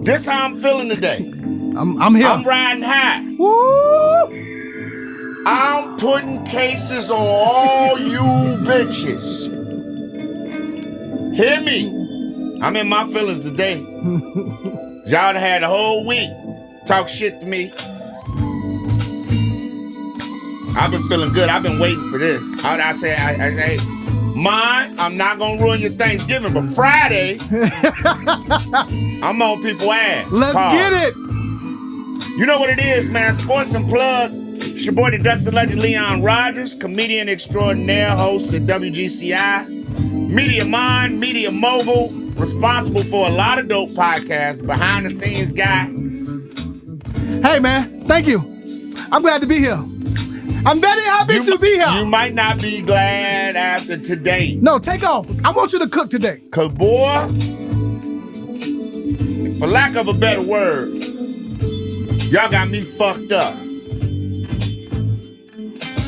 This how I'm feeling today. I'm here. I'm riding high. Woo! I'm putting cases on all you bitches. Hear me. I'm in my feelings today. Y'all had a whole week. Talk shit to me. I've been feeling good. I've been waiting for this. I say, mine, I'm not going to ruin your Thanksgiving, but Friday, I'm on people's ass. Let's get it. You know what it is, man. Sports Unplugged. It's your boy, the Dustin Legend Leon Rogers, comedian extraordinaire, host at WGCI, media mind, media mogul, responsible for a lot of dope podcasts, behind the scenes guy. Hey, man. Thank you. I'm glad to be here. I'm very happy to be here. You might not be glad after today. No, take off. I want you to cook today. Cause boy, for lack of a better word, y'all got me fucked up.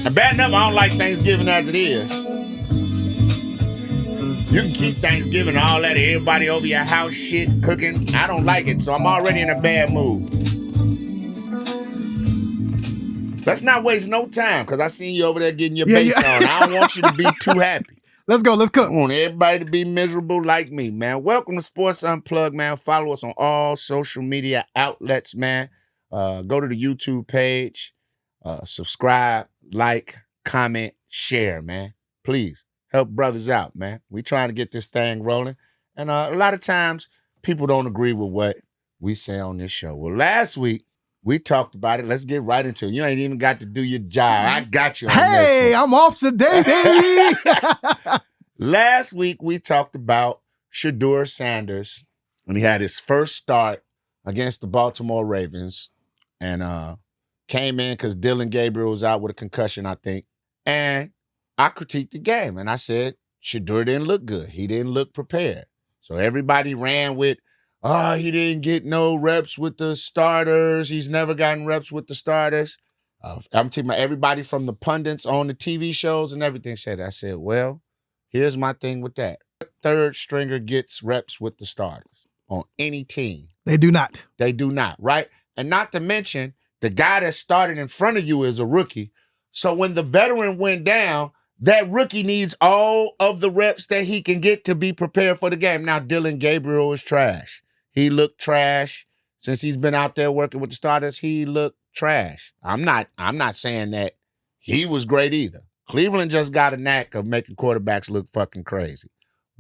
And bad enough, I don't like Thanksgiving as it is. You can keep Thanksgiving all that, everybody over your house shit, cooking. I don't like it, so I'm already in a bad mood. Let's not waste no time, because I seen you over there getting your bass on. I don't want you to be too happy. Let's go. Let's cook. I want everybody to be miserable like me, man. Welcome to Sports Unplugged, man. Follow us on all social media outlets, man. Go to the YouTube page. Subscribe, like, comment, share, man. Please, help brothers out, man. We trying to get this thing rolling. And a lot of times, people don't agree with what we say on this show. Well, last week, we talked about it. Let's get right into it. You ain't even got to do your job. I got you on Hey, I'm off today, baby. Last week, we talked about Shedeur Sanders when he had his first start against the Baltimore Ravens and came in because Dillon Gabriel was out with a concussion, I think. And I critiqued the game, and I said, Shedeur didn't look good. He didn't look prepared. So everybody ran with, he didn't get no reps with the starters. He's never gotten reps with the starters. I'm talking about everybody from the pundits on the TV shows and everything said that. I said, well, here's my thing with that. Third stringer gets reps with the starters on any team. They do not. They do not, right? And not to mention, the guy that started in front of you is a rookie. So when the veteran went down, that rookie needs all of the reps that he can get to be prepared for the game. Now, Dillon Gabriel is trash. He looked trash. Since he's been out there working with the starters, he looked trash. I'm not saying that he was great either. Cleveland just got a knack of making quarterbacks look fucking crazy.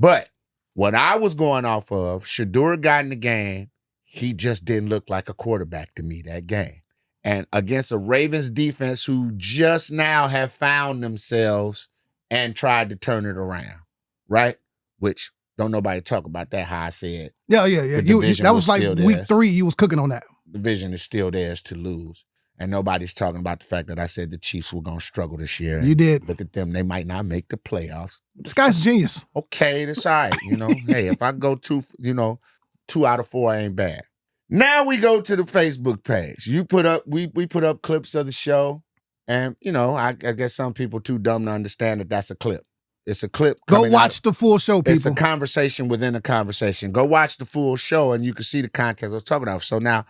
But what I was going off of, Shadur got in the game. He just didn't look like a quarterback to me that game. And against a Ravens defense who just now have found themselves and tried to turn it around, right? Which don't nobody talk about that, how I said. Yeah. That was like week 3. You was cooking on that. The division is still theirs to lose. And nobody's talking about the fact that I said the Chiefs were going to struggle this year. You did. Look at them. They might not make the playoffs. This guy's a genius. Okay, that's all right. Hey, if I go 2 out of 4 ain't bad. Now we go to the Facebook page. You put up, we put up clips of the show. And, I guess some people too dumb to understand that that's a clip. It's a clip. Go watch the full show, people. It's a conversation within a conversation. Go watch the full show and you can see the context I was talking about. So now,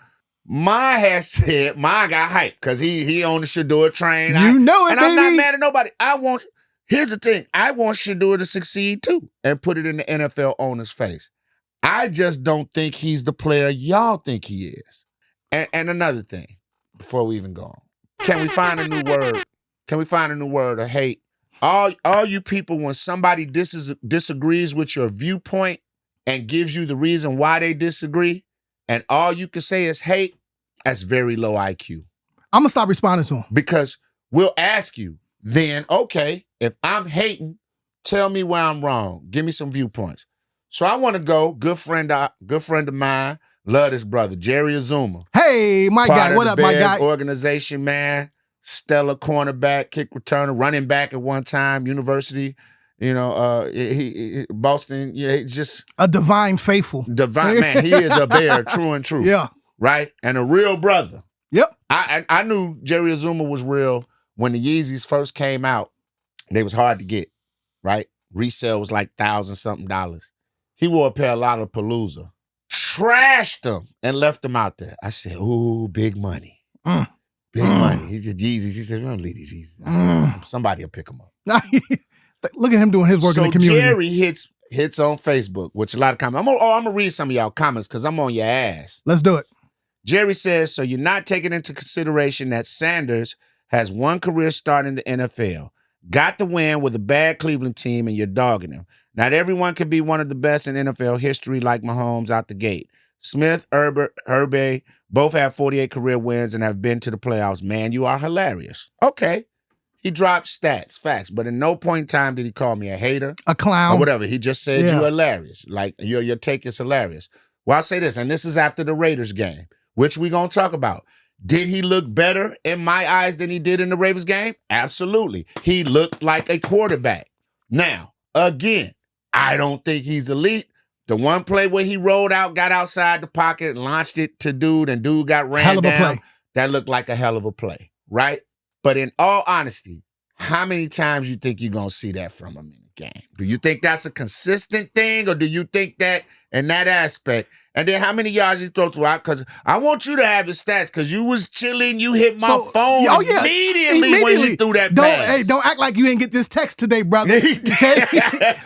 Ma got hyped because he on the Shedeur train. And baby. I'm not mad at nobody. Here's the thing. I want Shedeur to succeed too and put it in the NFL owner's face. I just don't think he's the player y'all think he is. And another thing, before we even go on, can we find a new word? Can we find a new word of hate? All you people, when somebody disagrees with your viewpoint and gives you the reason why they disagree, and all you can say is hate, that's very low IQ. I'm going to stop responding to him. Because we'll ask you, then, okay, if I'm hating, tell me where I'm wrong. Give me some viewpoints. So I want to go, good friend of mine, love this brother, Jerry Azuma. Hey, my guy, what up, my guy? Organization, man. Stellar cornerback, kick returner, running back at one time, university, Boston, he's just a divine faithful. Divine, man, he is a bear, true and true. Yeah. Right? And a real brother. Yep. I knew Jerry Azuma was real when the Yeezys first came out. They was hard to get, right? Resale was like $1,000-something. He wore a pair of Lollapalooza. trashed him and left him out there. I said, ooh, big money. Big money. He just Yeezys. He said, don't leave these Yeezys. Somebody will pick him up. Look at him doing his work in the community. Jerry hits on Facebook, which a lot of comments. I'm gonna read some of y'all comments because I'm on your ass. Let's do it. Jerry says, so you're not taking into consideration that Sanders has one career start in the NFL. Got the win with a bad Cleveland team and you're dogging him. Not everyone can be one of the best in NFL history like Mahomes out the gate. Smith, Herbe, both have 48 career wins and have been to the playoffs. Man, you are hilarious. Okay. He dropped stats, facts, but in no point in time did he call me a hater. A clown. Or whatever. He just said you're hilarious. Like, your take is hilarious. Well, I'll say this, and this is after the Raiders game, which we're going to talk about. Did he look better in my eyes than he did in the Ravens game? Absolutely. He looked like a quarterback. Now, again, I don't think he's elite. The one play where he rolled out, got outside the pocket, launched it to dude, and dude got ran hell of down. A play. That looked like a hell of a play, right? But in all honesty, how many times you think you're going to see that from him in the game? Do you think that's a consistent thing, or do you think that in that aspect? And then how many yards he throw throughout? Because I want you to have his stats, because you was chilling, you hit my phone immediately when he threw that pass. Hey, don't act like you ain't get this text today, brother. Okay?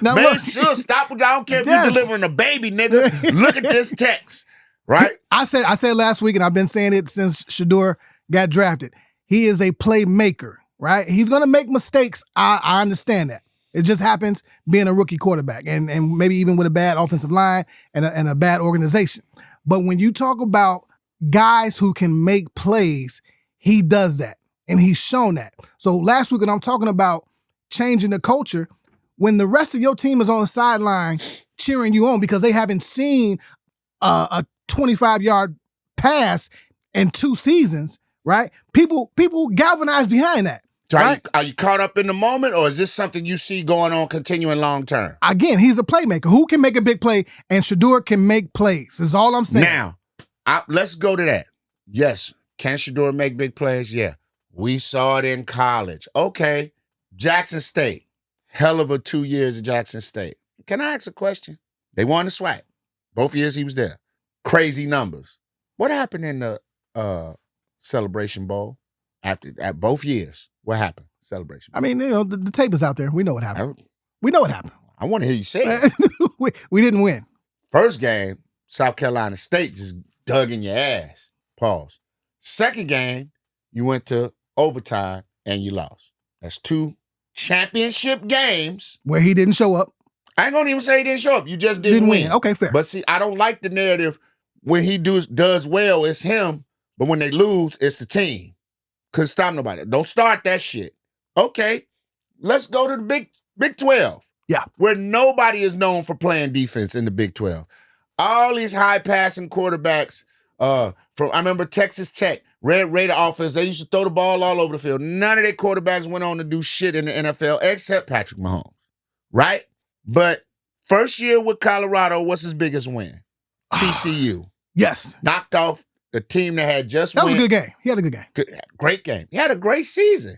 Now, man, look. sure, stop with that. I don't care if you're delivering a baby, nigga. Look at this text, right? I said last week, and I've been saying it since Shadur got drafted. He is a playmaker, right? He's going to make mistakes. I understand that. It just happens being a rookie quarterback and maybe even with a bad offensive line and a bad organization. But when you talk about guys who can make plays, he does that, and he's shown that. So last week when I'm talking about changing the culture, when the rest of your team is on the sideline cheering you on because they haven't seen a 25-yard pass in 2 seasons, right? People galvanize behind that. So right? Are you caught up in the moment, or is this something you see going on continuing long term? Again, he's a playmaker. Who can make a big play? And Shedeur can make plays. Is all I'm saying. Now, let's go to that. Yes, can Shedeur make big plays? Yeah. We saw it in college. Okay. Jackson State. Hell of a 2 years at Jackson State. Can I ask a question? They won the SWAC. Both years he was there. Crazy numbers. What happened in the Celebration Bowl at both years? What happened? Celebration Bowl. I mean, the tape is out there. We know what happened. We know what happened. I want to hear you say it. we didn't win. First game, South Carolina State just dug in your ass. Pause. Second game, you went to overtime and you lost. That's 2 championship games where he didn't show up. I ain't gonna even say he didn't show up. You just didn't win. Okay, fair. But see, I don't like the narrative when he does well, it's him, but when they lose, it's the team. Couldn't stop nobody. Don't start that shit. Okay, let's go to the Big 12. Yeah. Where nobody is known for playing defense in the Big 12. All these high-passing quarterbacks I remember Texas Tech, Red Raider offense, they used to throw the ball all over the field. None of their quarterbacks went on to do shit in the NFL except Patrick Mahomes, right? But first year with Colorado, what's his biggest win? TCU. Yes. Knocked off the team that had just That won. was a good game. He had a good game. Great game. He had a great season.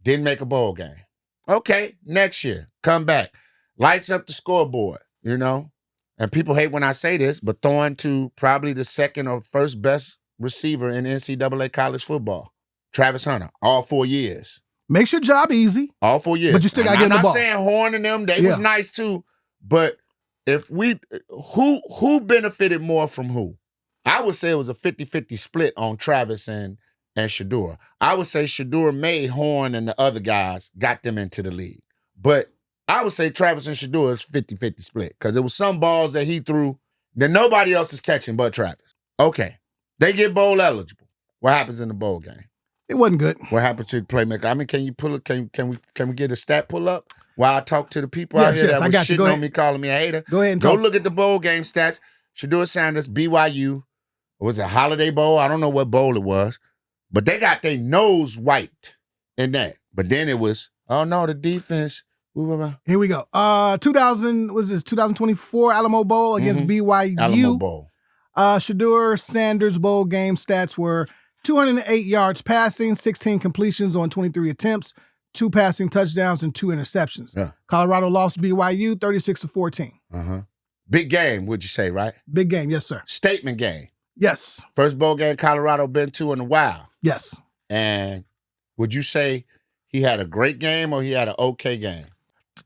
Didn't make a bowl game. Okay, next year, come back. Lights up the scoreboard, you know? And people hate when I say this, but throwing to probably the second or first best receiver in NCAA college football, Travis Hunter, all 4 years. Makes your job easy. All 4 years. But you still got to get in the ball. I'm not saying Horn and them, they was nice too, but if who benefited more from who? I would say it was a 50-50 split on Travis and Shedeur. I would say Shedeur made Horn and the other guys got them into the league. But I would say Travis and Shedeur is 50-50 split because there was some balls that he threw that nobody else is catching but Travis. Okay. They get bowl eligible. What happens in the bowl game? It wasn't good. What happened to the playmaker? I mean, can you pull it? Can we get a stat pull up while I talk to the people out here that was shitting on me, calling me a hater? Go ahead and go look at the bowl game stats. Shedeur Sanders, BYU. Was it Holiday Bowl? I don't know what bowl it was. But they got their nose wiped in that. But then it was, oh no, the defense. Here we go. 2024 Alamo Bowl against BYU. Alamo Bowl. Shedeur Sanders Bowl game stats were 208 yards passing, 16 completions on 23 attempts, 2 passing touchdowns, and 2 interceptions. Yeah. Colorado lost BYU 36-14. Big game, would you say, right? Big game, yes, sir. Statement game. Yes. First bowl game Colorado been to in a while. Yes. And would you say he had a great game or he had an okay game?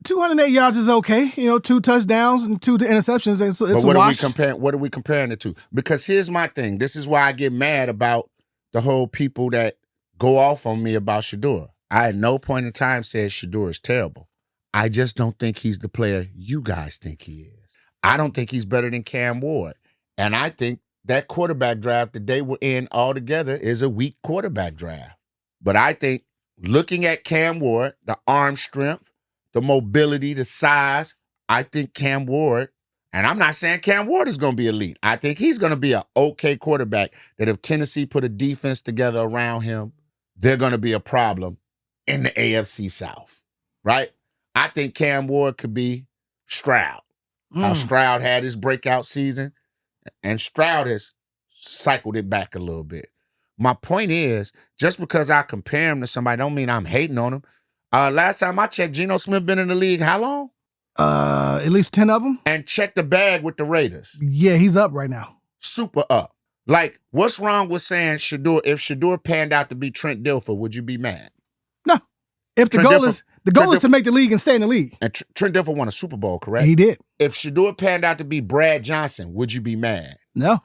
208 yards is okay. 2 touchdowns and 2 interceptions. It's but a what wash. What are we comparing it to? Because here's my thing. This is why I get mad about the whole people that go off on me about Shedeur. I at no point in time said Shedeur is terrible. I just don't think he's the player you guys think he is. I don't think he's better than Cam Ward. And I think that quarterback draft that they were in altogether is a weak quarterback draft. But I think looking at Cam Ward, the arm strength, the mobility, the size, I think Cam Ward, and I'm not saying Cam Ward is going to be elite. I think he's going to be an okay quarterback that if Tennessee put a defense together around him, they're going to be a problem in the AFC South, right? I think Cam Ward could be Stroud. How Stroud had his breakout season, and Stroud has cycled it back a little bit. My point is, just because I compare him to somebody don't mean I'm hating on him. Last time I checked, Geno Smith been in the league how long? At least 10 of them. And check the bag with the Raiders. Yeah, he's up right now. Super up. Like, what's wrong with saying Shedeur? If Shedeur panned out to be Trent Dilfer, would you be mad? No. If the goal is to make the league and stay in the league. And Trent Dilfer won a Super Bowl, correct? He did. If Shedeur panned out to be Brad Johnson, would you be mad? No.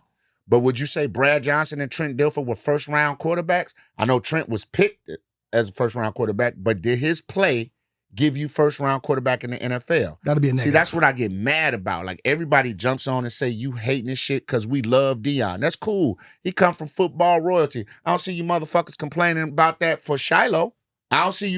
But would you say Brad Johnson and Trent Dilfer were first-round quarterbacks? I know Trent was picked as a first-round quarterback, but did his play give you first-round quarterback in the NFL? That'd be a negative. See, that's what I get mad about. Like, everybody jumps on and say, you hating this shit because we love Deion. That's cool. He come from football royalty. I don't see you motherfuckers complaining about that for Shiloh. I don't see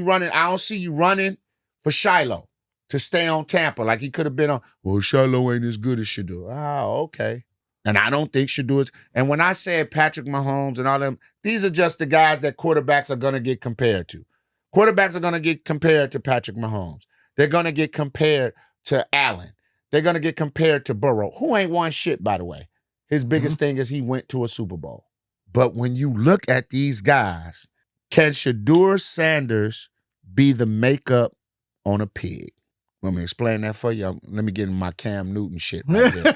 you running for Shiloh to stay on Tampa like he could have been on, well, Shiloh ain't as good as Shedeur. Oh, okay. And I don't think Shedeur is. And when I said Patrick Mahomes and all them, these are just the guys that quarterbacks are going to get compared to. Quarterbacks are going to get compared to Patrick Mahomes. They're going to get compared to Allen. They're going to get compared to Burrow, who ain't won shit, by the way. His biggest thing is he went to a Super Bowl. But when you look at these guys, can Shedeur Sanders be the makeup on a pig? Let me explain that for you. Let me get in my Cam Newton shit right there.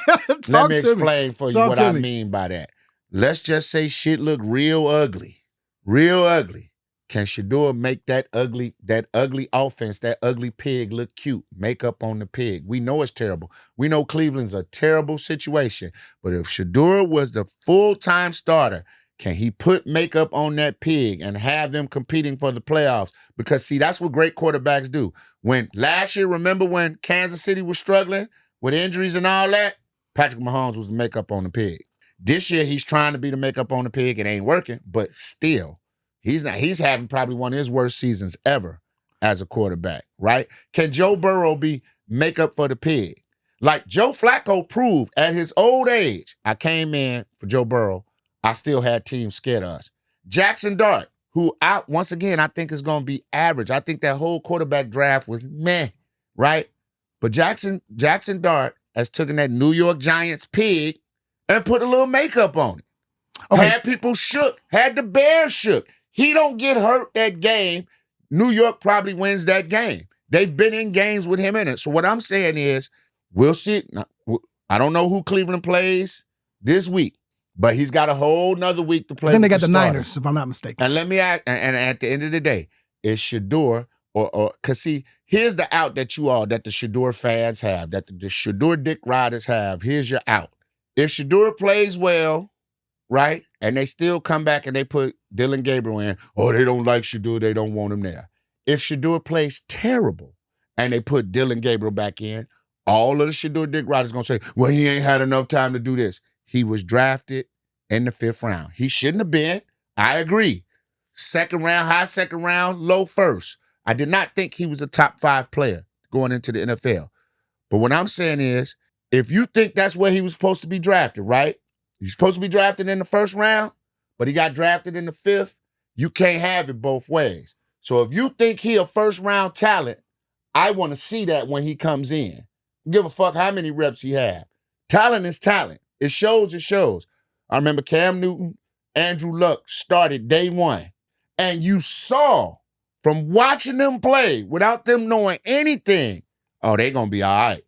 Let me explain for you what I mean by that. Let's just say shit look real ugly. Real ugly. Can Shedeur make that ugly offense, that ugly pig look cute? Makeup on the pig. We know it's terrible. We know Cleveland's a terrible situation. But if Shedeur was the full-time starter, can he put makeup on that pig and have them competing for the playoffs? Because, see, that's what great quarterbacks do. When last year, remember when Kansas City was struggling with injuries and all that? Patrick Mahomes was the makeup on the pig. This year, he's trying to be the makeup on the pig. It ain't working, but still, he's not. He's having probably one of his worst seasons ever as a quarterback, right? Can Joe Burrow be makeup for the pig? Like Joe Flacco proved at his old age, I came in for Joe Burrow. I still had teams scared of us. Jackson Dart, who once again, I think is going to be average. I think that whole quarterback draft was meh, right? But Jackson Dart has taken that New York Giants pig and put a little makeup on it. Okay. Had people shook, had the Bears shook. He don't get hurt that game. New York probably wins that game. They've been in games with him in it. So what I'm saying is, we'll see. I don't know who Cleveland plays this week. But he's got a whole nother week to play. Then they got the Niners, if I'm not mistaken. And let me ask, and at the end of the day, is Shedeur or because see, here's the out that the Shedeur fans have, that the Shedeur dick riders have. Here's your out. If Shedeur plays well, right, and they still come back and they put Dylan Gabriel in, they don't like Shedeur, they don't want him there. If Shedeur plays terrible and they put Dylan Gabriel back in, all of the Shedeur dick riders going to say, well, he ain't had enough time to do this. He was drafted in the 5th round. He shouldn't have been. I agree. Second round, high second round, low first. I did not think he was a top 5 player going into the NFL. But what I'm saying is, if you think that's where he was supposed to be drafted, right? He's supposed to be drafted in the 1st round, but he got drafted in the 5th. You can't have it both ways. So if you think he a 1st round talent, I want to see that when he comes in. Give a fuck how many reps he have. Talent is talent. It shows, it shows. I remember Cam Newton, Andrew Luck started day 1. And you saw from watching them play without them knowing anything, they going to be all right.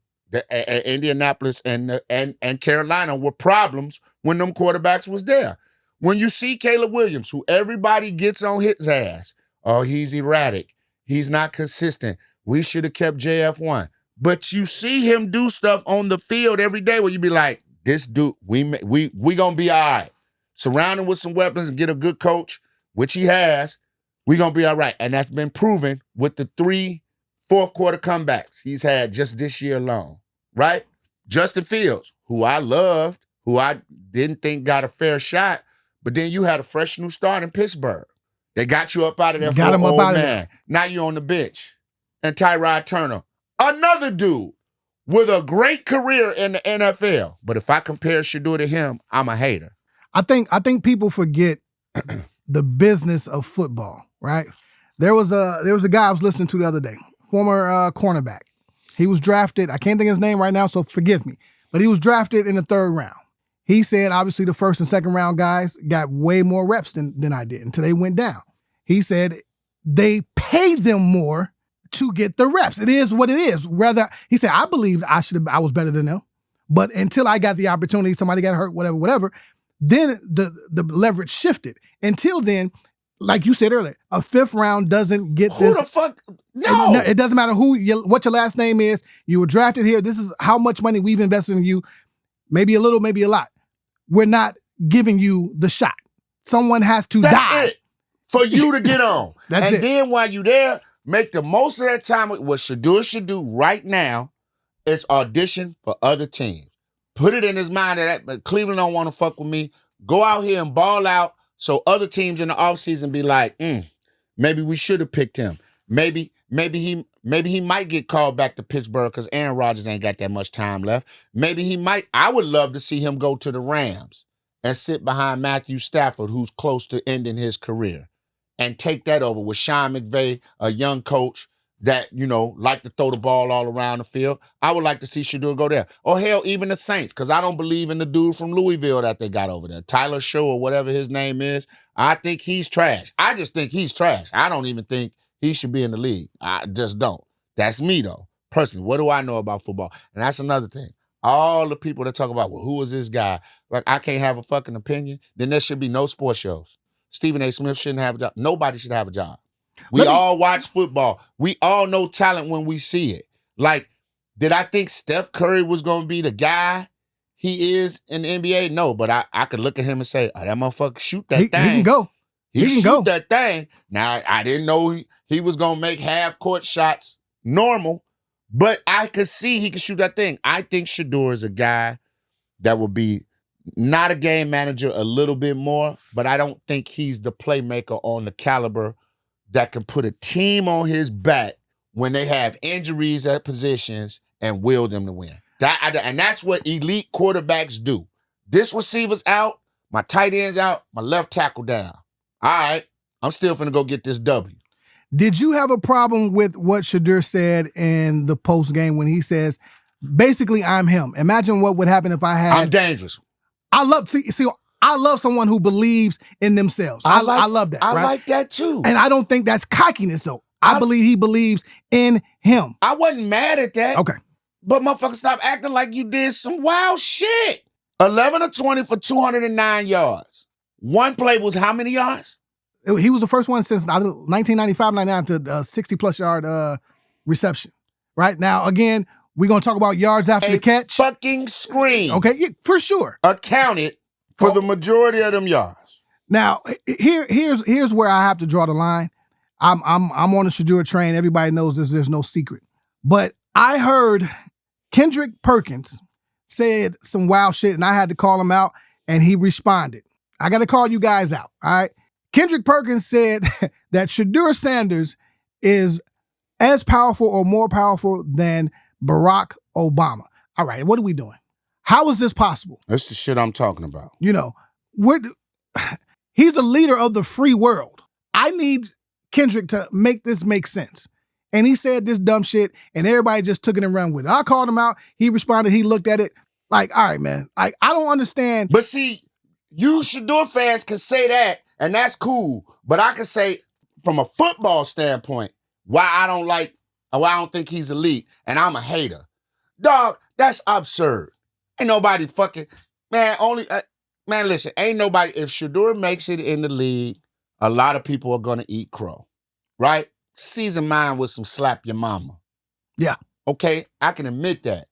Indianapolis and Carolina were problems when them quarterbacks was there. When you see Caleb Williams, who everybody gets on his ass, oh, he's erratic. He's not consistent. We should have kept JF1. But you see him do stuff on the field every day where you be like, this dude, we gonna be all right. Surround him with some weapons and get a good coach, which he has, we gonna be all right. And that's been proven with the 3 fourth quarter comebacks he's had just this year alone, right? Justin Fields, who I loved, who I didn't think got a fair shot, but then you had a fresh new start in Pittsburgh. They got you up out of there for an old man. Now you're on the bench. And Tyrod Turner, another dude with a great career in the NFL. But if I compare Shedeur to him, I'm a hater. I think people forget the business of football, right? There was a guy I was listening to the other day, former cornerback. He was drafted, I can't think of his name right now, so forgive me, but he was drafted in the 3rd round. He said, obviously, the 1st and 2nd round guys got way more reps than I did until they went down. He said they paid them more to get the reps. It is what it is. Rather, he said, I believed I was better than them, but until I got the opportunity, somebody got hurt, whatever, then the leverage shifted. Until then, like you said earlier, a 5th round doesn't get this. Who the fuck? No. It doesn't matter what your last name is. You were drafted here. This is how much money we've invested in you. Maybe a little, maybe a lot. We're not giving you the shot. Someone has to die. That's it. For you to get on. That's it. And then while you there, make the most of that time. What Shedeur should do right now is audition for other teams. Put it in his mind that Cleveland don't want to fuck with me. Go out here and ball out so other teams in the offseason be like, maybe we should have picked him. Maybe he might get called back to Pittsburgh because Aaron Rodgers ain't got that much time left. Maybe he might. I would love to see him go to the Rams and sit behind Matthew Stafford, who's close to ending his career, and take that over with Sean McVay, a young coach that, like to throw the ball all around the field. I would like to see Shedeur go there. Or hell, even the Saints, because I don't believe in the dude from Louisville that they got over there. Tyler Show or whatever his name is. I think he's trash. I just think he's trash. I don't even think he should be in the league. I just don't. That's me, though. Personally, what do I know about football? And that's another thing. All the people that talk about, well, who is this guy? Like, I can't have a fucking opinion. Then there should be no sports shows. Stephen A. Smith shouldn't have a job. Nobody should have a job. We all watch football. We all know talent when we see it. Like, did I think Steph Curry was going to be the guy he is in the NBA? No, but I could look at him and say, oh, that motherfucker shoot that thing. He can go. He can shoot that thing. Now, I didn't know he was going to make half-court shots normal, but I could see he could shoot that thing. I think Shedeur is a guy that will be not a game manager a little bit more, but I don't think he's the playmaker on the caliber that can put a team on his back when they have injuries at positions and will them to win. And that's what elite quarterbacks do. This receiver's out, my tight end's out, my left tackle down. All right, I'm still finna go get this W. Did you have a problem with what Shedeur said in the post game when he says, basically, I'm him? Imagine what would happen if I had. I'm dangerous. I love someone who believes in themselves. I love that. I right? like that too. And I don't think that's cockiness though. I believe he believes in him. I wasn't mad at that. Okay. But motherfucker, stop acting like you did some wild shit. 11 of 20 for 209 yards. One play was how many yards? He was the first one since 1995-99 to 60-plus yard reception. Right? Now, again, we're going to talk about yards after the catch. Fucking screen. Okay, yeah, for sure. Accounted for the majority of them yards. Now, here's where I have to draw the line. I'm on the Shedeur train. Everybody knows this. There's no secret. But I heard Kendrick Perkins said some wild shit, and I had to call him out, and he responded. I got to call you guys out, all right? Kendrick Perkins said that Shedeur Sanders is as powerful or more powerful than Barack Obama. All right, what are we doing? How is this possible? That's the shit I'm talking about. He's the leader of the free world. I need Kendrick to make this make sense. And he said this dumb shit, and everybody just took it and ran with it. I called him out. He responded. He looked at it like, all right, man. Like, I don't understand. But see, you Shedeur fans can say that, and that's cool. But I can say, from a football standpoint, why I don't think he's elite, and I'm a hater. Dog, that's absurd. Ain't nobody fucking, man, man, listen, ain't nobody, if Shedeur makes it in the league, a lot of people are going to eat crow, right? Season mine with some slap your mama. Yeah. Okay, I can admit that.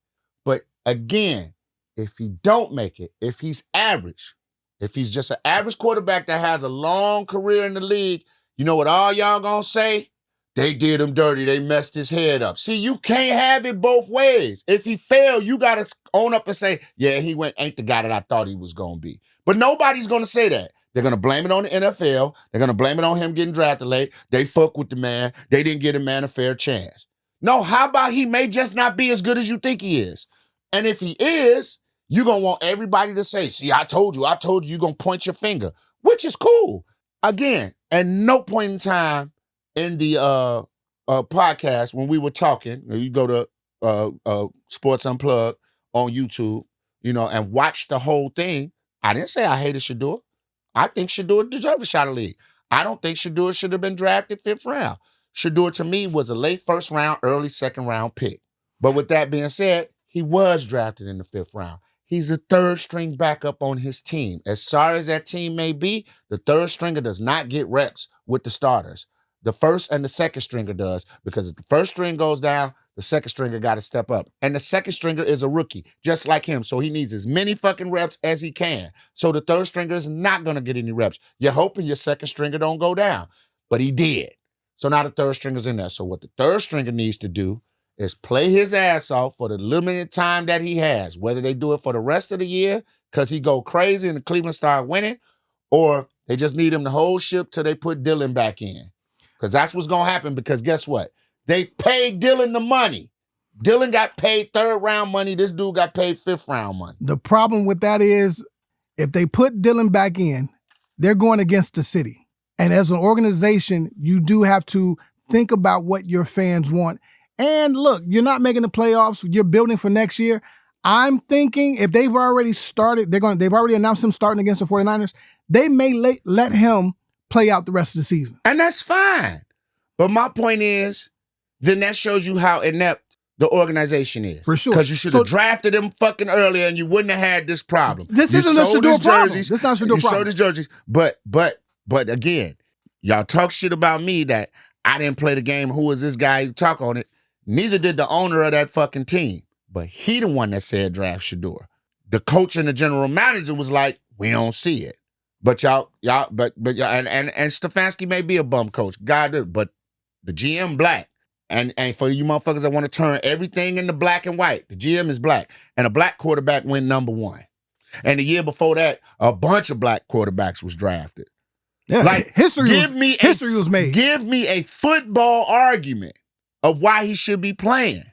But again, if he don't make it, if he's average, if he's just an average quarterback that has a long career in the league, you know what all y'all gonna say? They did him dirty. They messed his head up. See, you can't have it both ways. If he failed, you got to own up and say, yeah, he ain't the guy that I thought he was going to be. But nobody's going to say that. They're going to blame it on the NFL. They're going to blame it on him getting drafted late. They fuck with the man. They didn't get a man a fair chance. No, how about he may just not be as good as you think he is? And if he is, you're going to want everybody to say, see, I told you, you're going to point your finger, which is cool. Again, at no point in time in the podcast when we were talking, you go to Sports Unplugged on YouTube, and watch the whole thing. I didn't say I hated Shedeur. I think Shedeur deserved a shot at league. I don't think Shedeur should have been drafted 5th round. Shedeur, to me, was a late 1st round, early 2nd round pick. But with that being said, he was drafted in the 5th round. He's a 3rd string backup on his team. As sorry as that team may be, the 3rd stringer does not get reps with the starters. The 1st and the 2nd stringer does, because if the 1st string goes down, the 2nd stringer got to step up. And the 2nd stringer is a rookie, just like him. So he needs as many fucking reps as he can. So the 3rd stringer is not going to get any reps. You're hoping your 2nd stringer don't go down. But he did. So now the 3rd stringer's in there. So what the 3rd stringer needs to do is play his ass off for the limited time that he has, whether they do it for the rest of the year because he go crazy and the Cleveland start winning, or they just need him to hold ship till they put Dylan back in. Because that's what's going to happen, because guess what? They paid Dylan the money. Dylan got paid 3rd round money. This dude got paid 5th round money. The problem with that is if they put Dylan back in, they're going against the city. And as an organization, you do have to think about what your fans want. And look, you're not making the playoffs. You're building for next year. I'm thinking if they've already started, they've already announced him starting against the 49ers, they may let him play out the rest of the season. And that's fine. But my point is, then that shows you how inept the organization is. For sure. Because you should have drafted him fucking earlier and you wouldn't have had this problem. This isn't a Shedeur problem. This is not a Shedeur problem. You sold his jerseys. But again, y'all talk shit about me that I didn't play the game. Who is this guy who talk on it? Neither did the owner of that fucking team. But he the one that said draft Shedeur. The coach and the general manager was like, we don't see it. But y'all, and Stefanski may be a bum coach. God, but the GM black. And for you motherfuckers that want to turn everything into black and white, the GM is black. And a black quarterback went number 1. And the year before that, a bunch of black quarterbacks was drafted. Yeah, like history was made. Give me a football argument of why he should be playing.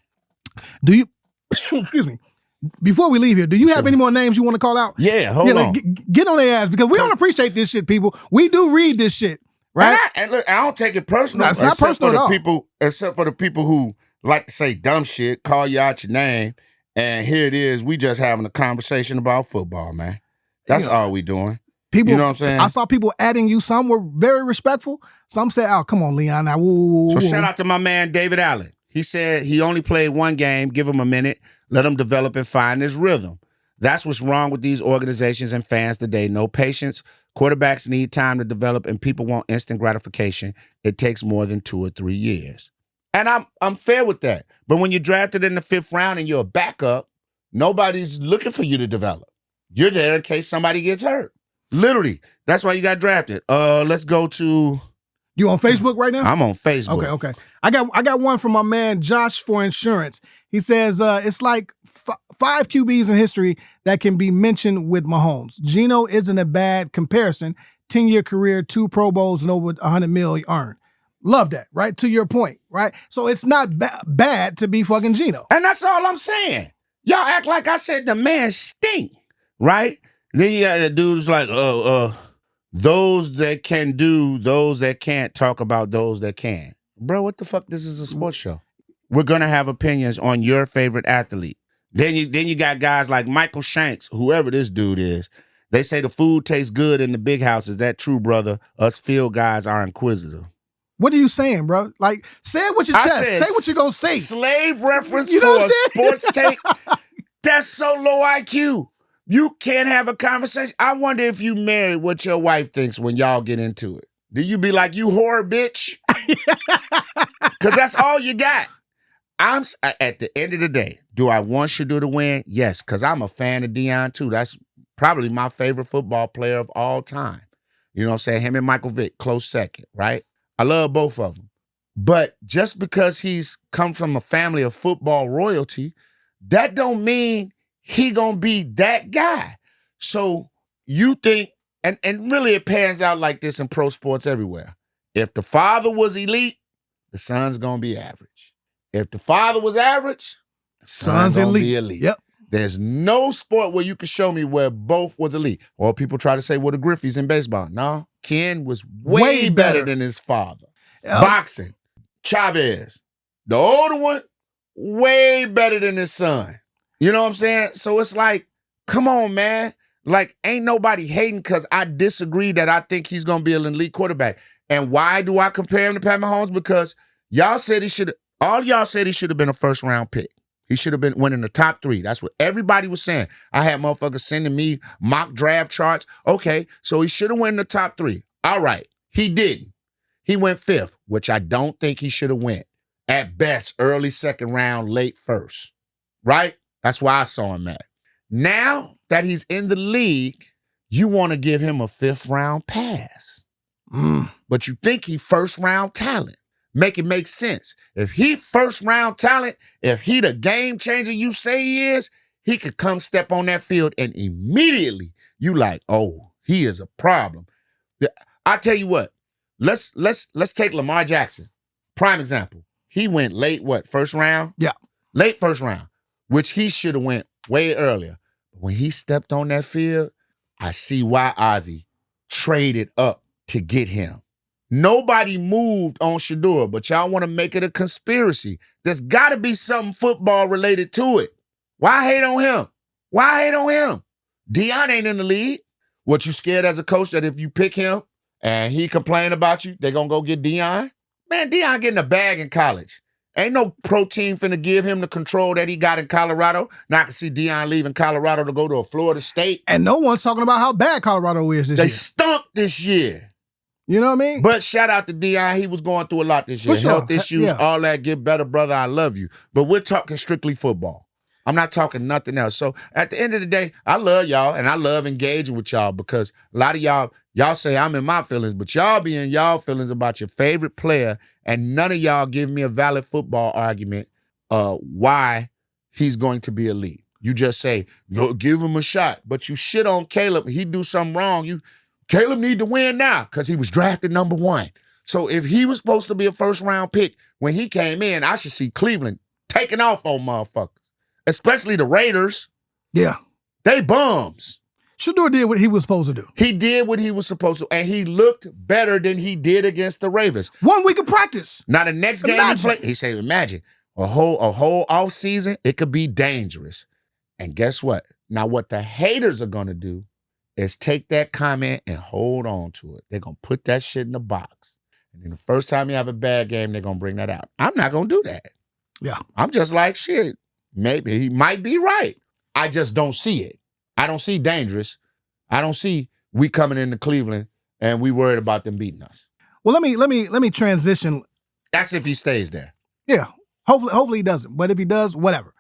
Do you, excuse me, before we leave here, do you have any more names you want to call out? Yeah, hold on. Get on their ass, because we don't appreciate this shit, people. We do read this shit, right? And look, I don't take it personal. No, it's not personal at all. Except for the people who like to say dumb shit, call you out your name, and here it is. We just having a conversation about football, man. That's all we doing. People, you know what I'm saying? I saw people adding you. Some were very respectful. Some said, oh, come on, Leon. Now, woo. So shout out to my man, David Allen. He said he only played 1 game. Give him a minute. Let him develop and find his rhythm. That's what's wrong with these organizations and fans today. No patience. Quarterbacks need time to develop, and people want instant gratification. It takes more than 2 or 3 years. And I'm fair with that. But when you're drafted in the 5th round and you're a backup, nobody's looking for you to develop. You're there in case somebody gets hurt. Literally. That's why you got drafted. Let's go to... You on Facebook right now? I'm on Facebook. Okay. I got one from my man Josh for Insurance. He says it's like 5 QBs in history that can be mentioned with Mahomes. Geno isn't a bad comparison. 10-year career, 2 Pro Bowls, and over $100 million earned. Love that, right? To your point, right? So it's not bad to be fucking Geno. And that's all I'm saying. Y'all act like I said the man stink, right? Then you got the dudes like, those that can do, those that can't talk about those that can. Bro, what the fuck? This is a sports show. We're going to have opinions on your favorite athlete. Then you got guys like Michael Shanks, whoever this dude is. They say the food tastes good in the big house. Is that true, brother? Us field guys are inquisitive. What are you saying, bro? Like, say it with your chest. Say what you're going to say. Slave reference You know for what a I'm sports take? That's so low IQ. You can't have a conversation. I wonder if you married what your wife thinks when y'all get into it. Do you be like, you whore, bitch? Because that's all you got. At the end of the day, do I want Shedeur to win? Yes, because I'm a fan of Deion, too. That's probably my favorite football player of all time. You know what I'm saying? Him and Michael Vick, close second, right? I love both of them. But just because he's come from a family of football royalty, that don't mean he gonna be that guy. So you think, and really it pans out like this in pro sports everywhere. If the father was elite, the son's gonna be average. If the father was average, the son's gonna be elite. Yep. There's no sport where you can show me where both was elite. Or people try to say, well, the Griffeys in baseball. No, Ken was way better than his father. Yep. Boxing, Chavez, the older one, way better than his son. You know what I'm saying? So it's like, come on, man. Like, ain't nobody hating because I disagree that I think he's going to be an elite quarterback. And why do I compare him to Pat Mahomes? Because y'all said all y'all said he should have been a first-round pick. He should have been winning the top 3. That's what everybody was saying. I had motherfuckers sending me mock draft charts. Okay, so he should have won the top 3. All right, he didn't. He went 5th, which I don't think he should have went. At best, early second round, late first. Right? That's why I saw him at. Now that he's in the league, you want to give him a 5th round pass. But you think he first round talent. Make it make sense. If he first round talent, if he the game changer you say he is, he could come step on that field and immediately you like, oh, he is a problem. I tell you what, let's take Lamar Jackson. Prime example. He went late, first round? Yeah. Late first round, which he should have went way earlier. But when he stepped on that field, I see why Ozzie traded up to get him. Nobody moved on Shedeur, but y'all want to make it a conspiracy. There's got to be something football related to it. Why hate on him? Why hate on him? Deion ain't in the league. What, you scared as a coach that if you pick him and he complain about you, they going to go get Deion? Man, Deion getting a bag in college. Ain't no pro team finna give him the control that he got in Colorado. Now I can see Deion leaving Colorado to go to a Florida State. And no one's talking about how bad Colorado is this year. They stunk this year. You know what I mean? But shout out to Deion. He was going through a lot this year. For sure. Health issues, all that. Get better, brother. I love you. But we're talking strictly football. I'm not talking nothing else. So at the end of the day, I love y'all and I love engaging with y'all because a lot of y'all say I'm in my feelings, but y'all be in y'all feelings about your favorite player and none of y'all give me a valid football argument why he's going to be elite. You just say, yo, give him a shot. But you shit on Caleb. He do something wrong. Caleb need to win now because he was drafted number 1. So if he was supposed to be a first-round pick, when he came in, I should see Cleveland taking off on motherfuckers, especially the Raiders. Yeah. They bums. Shedeur did what he was supposed to do. He did what he was supposed to, and he looked better than he did against the Ravens. 1 week of practice. Now the next game he played, he said, imagine, a whole off season, it could be dangerous. And guess what? Now what the haters are going to do is take that comment and hold on to it. They're going to put that shit in the box. And then the first time you have a bad game, they're going to bring that out. I'm not going to do that. Yeah. I'm just like, shit, maybe he might be right. I just don't see it. I don't see dangerous. I don't see we coming into Cleveland and we worried about them beating us. Well, let me transition. That's if he stays there. Yeah. Hopefully he doesn't. But if he does, whatever.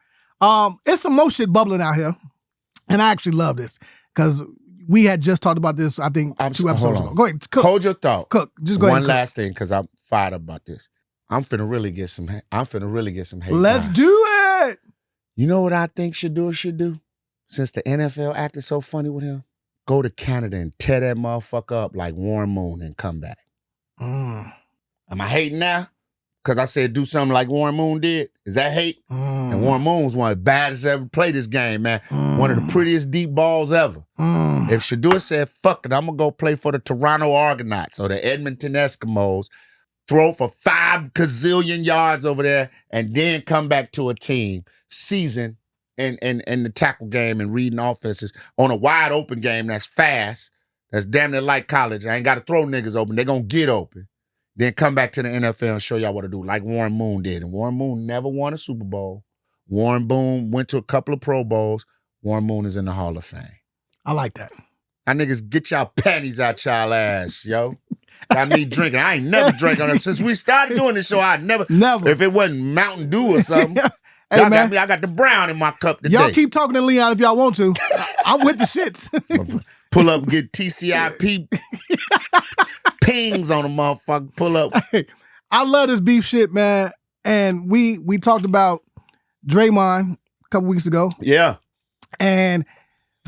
It's some more shit bubbling out here. And I actually love this because we had just talked about this, I think, 2 episodes ago. Go ahead. Cook. Hold your thought. Cook. Just go ahead. One last thing, because I'm fired up about this. I'm finna really get some hate. Let's do it. You know what I think Shedeur should do? Since the NFL acted so funny with him? Go to Canada and tear that motherfucker up like Warren Moon and come back. Am I hating now? Because I said do something like Warren Moon did? Is that hate? And Warren Moon was one of the baddest ever played this game, man. One of the prettiest deep balls ever. If Shedeur said, fuck it, I'm going to go play for the Toronto Argonauts or the Edmonton Eskimos, throw for 5 gazillion yards over there, and then come back to a team, season in the tackle game and reading offenses on a wide open game that's fast, that's damn near like college. I ain't got to throw niggas open. They're going to get open. then come back to the NFL and show y'all what to do, like Warren Moon did. And Warren Moon never won a Super Bowl. Warren Moon went to a couple of Pro Bowls. Warren Moon is in the Hall of Fame. I like that. Y'all niggas get y'all panties out y'all ass, yo. Got me drinking. I ain't never drank on it. Since we started doing this show, I never. If it wasn't Mountain Dew or something. Hey, y'all man. got me, I got the brown in my cup today. Y'all keep talking to Leon if y'all want to. I'm with the shits. Pull up and get TCIP pings on a motherfucker. Pull up. Hey, I love this beef shit, man. And we talked about Draymond a couple weeks ago. Yeah. And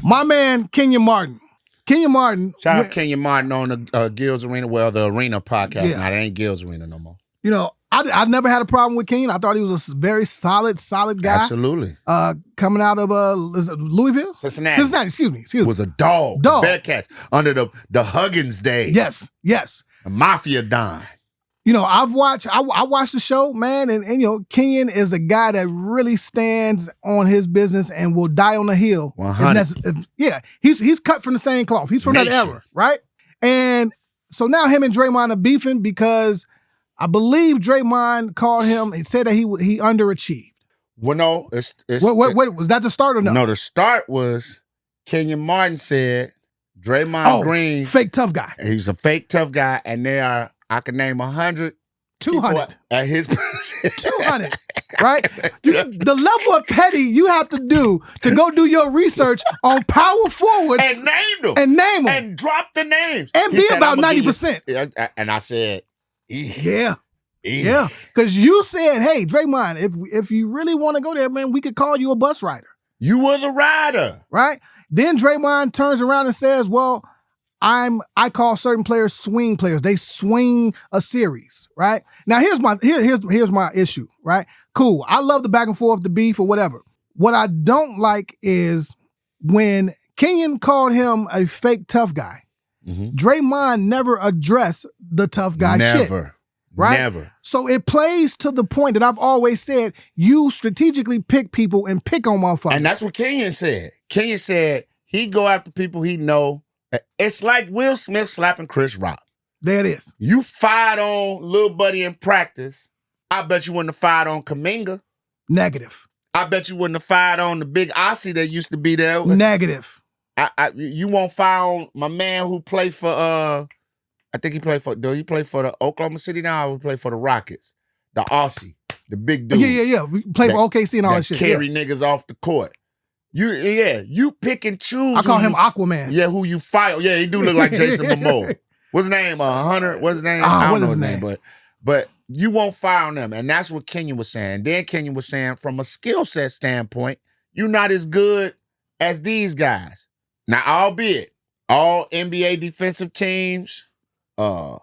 my man, Kenyon Martin. Shout out Kenyon Martin on the Gills Arena. Well, the Arena podcast. Now, it ain't Gills Arena no more. You know, I never had a problem with Kenyon. I thought he was a very solid guy. Absolutely. Coming out of Louisville? Cincinnati, excuse me. Was a dog. Bearcats under the Huggins days. Yes. A mafia don. You know, I watched the show, man, and you know, Kenyon is a guy that really stands on his business and will die on the hill. 100. He's cut from the same cloth. He's from that era, right? And so now him and Draymond are beefing because I believe Draymond called him and said that he underachieved. Well, no, it's what was that the start or no? No, the start was Kenyon Martin said Draymond Green, fake tough guy. He's a fake tough guy, and I can name 100, 200 at his position. 200, right? The level of petty you have to do to go do your research on power forwards and name them and drop the names and be about 90%. And I said, yeah, because you said, hey, Draymond, if you really want to go there, man, we could call you a bus rider. You were the rider, right? Then Draymond turns around and says, well, I call certain players swing players. They swing a series, right? Now here's my issue, right? Cool. I love the back and forth, the beef or whatever. What I don't like is when Kenyon called him a fake tough guy. Mm-hmm. Draymond never addressed the tough guy shit. Right? Never. So it plays to the point that I've always said, you strategically pick people and pick on motherfuckers. And that's what Kenyon said. Kenyon said he go after people he know. It's like Will Smith slapping Chris Rock. There it is. You fired on Lil Buddy in practice. I bet you wouldn't have fired on Kuminga. Negative. I bet you wouldn't have fired on the big Aussie that used to be there. Negative. You won't fire on my man who played for, I think he played for the Oklahoma City now or he played for the Rockets? The Aussie, the big dude. Yeah. We played for OKC and all that shit. Carry niggas off the court. You pick and choose. I call him Aquaman. Yeah, who you fire. Yeah, he do look like Jason Momoa. What's his name? Hunter. What's his name? I don't know his name, but you won't fire on them, and that's what Kenyon was saying. And then Kenyon was saying, from a skill set standpoint, you're not as good as these guys. Now, albeit all NBA defensive teams, but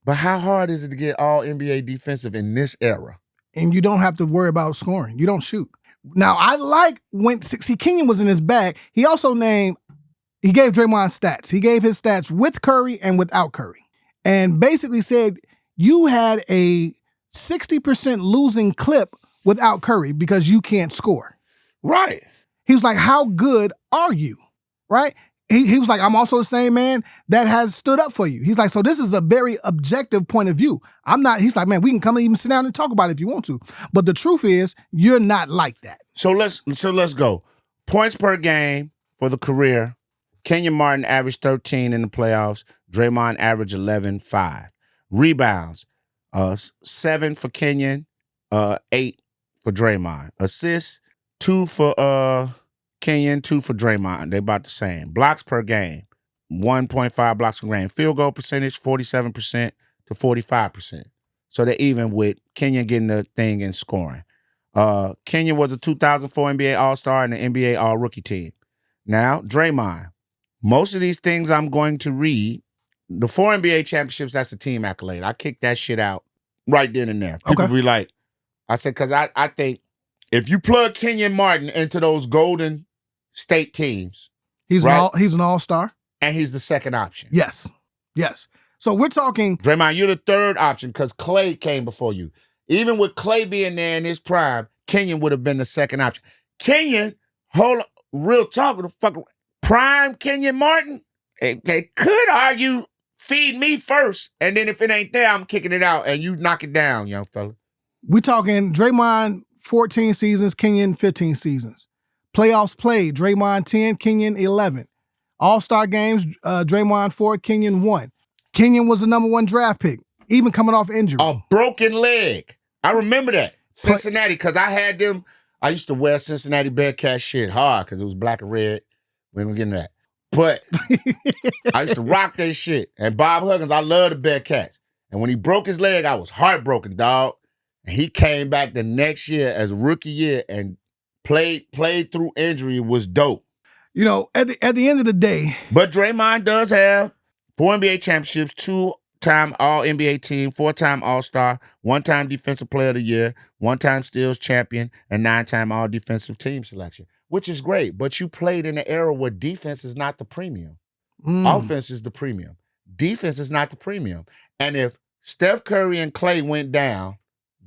how hard is it to get all NBA defensive in this era? And you don't have to worry about scoring. You don't shoot. Now, I like when Kenyon was in his bag. He also gave Draymond stats. He gave his stats with Curry and without Curry. And basically said you had a 60% losing clip without Curry because you can't score. Right. He was like, how good are you? Right? He was like, I'm also the same man that has stood up for you. He's like, so this is a very objective point of view. He's like, man, we can come and even sit down and talk about it if you want to. But the truth is, you're not like that. So let's go. Points per game for the career. Kenyon Martin averaged 13 in the playoffs. Draymond averaged 11.5. Rebounds, 7 for Kenyon, 8 for Draymond. Assists, 2 for Kenyon, 2 for Draymond. They about the same. Blocks per game, 1.5 blocks per game. Field goal percentage, 47% to 45%. So they're even with Kenyon getting the thing and scoring. Kenyon was a 2004 NBA All-Star and the NBA All-Rookie team. Now, Draymond. Most of these things I'm going to read, the 4 NBA championships, that's a team accolade. I kicked that shit out right then and there. People be like, I said, because I think if you plug Kenyon Martin into those Golden State teams, he's an all-star. And he's the second option. Yes. So we're talking... Draymond, you're the third option because Clay came before you. Even with Clay being there in his prime, Kenyon would have been the second option. Kenyon, real talk, prime Kenyon Martin, they could argue feed me first, and then if it ain't there, I'm kicking it out, and you knock it down, young fella. We talking Draymond 14 seasons, Kenyon 15 seasons. Playoffs played, Draymond 10, Kenyon 11. All-Star games, Draymond 4, Kenyon 1. Kenyon was the number 1 draft pick, even coming off injury. A broken leg. I remember that. Cincinnati, because I had them. I used to wear Cincinnati Bearcat shit hard because it was black and red. We ain't gonna get into that. But I used to rock that shit. And Bob Huggins, I love the Bearcats. And when he broke his leg, I was heartbroken, dog. And he came back the next year as rookie year and played through injury. It was dope. You know, at the end of the day. But Draymond does have 4 NBA championships, 2-time All-NBA team, 4-time All-Star, 1-time Defensive Player of the Year, 1-time Steals champion, and 9-time All-Defensive Team selection, which is great. But you played in an era where defense is not the premium. Offense is the premium. Defense is not the premium. And if Steph Curry and Klay went down,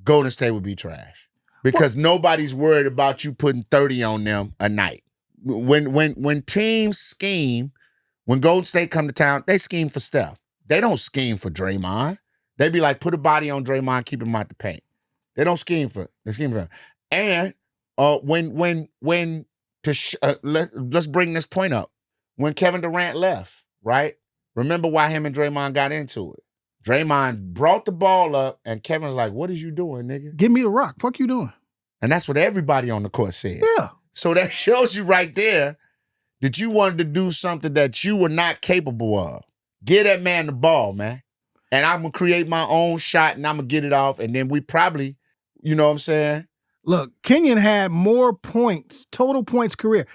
Golden State would be trash because nobody's worried about you putting 30 on them a night. When teams scheme, when Golden State come to town, they scheme for Steph. They don't scheme for Draymond. They be like, put a body on Draymond, keep him out the paint. They don't scheme for him. And let's bring this point up. When Kevin Durant left, right? Remember why him and Draymond got into it. Draymond brought the ball up, and Kevin was like, what is you doing, nigga? Give me the rock. Fuck you doing? And that's what everybody on the court said. Yeah. So that shows you right there that you wanted to do something that you were not capable of. Give that man the ball, man. And I'm going to create my own shot, and I'm going to get it off, and then we probably, you know what I'm saying? Look, Kenyon had more points, total points career.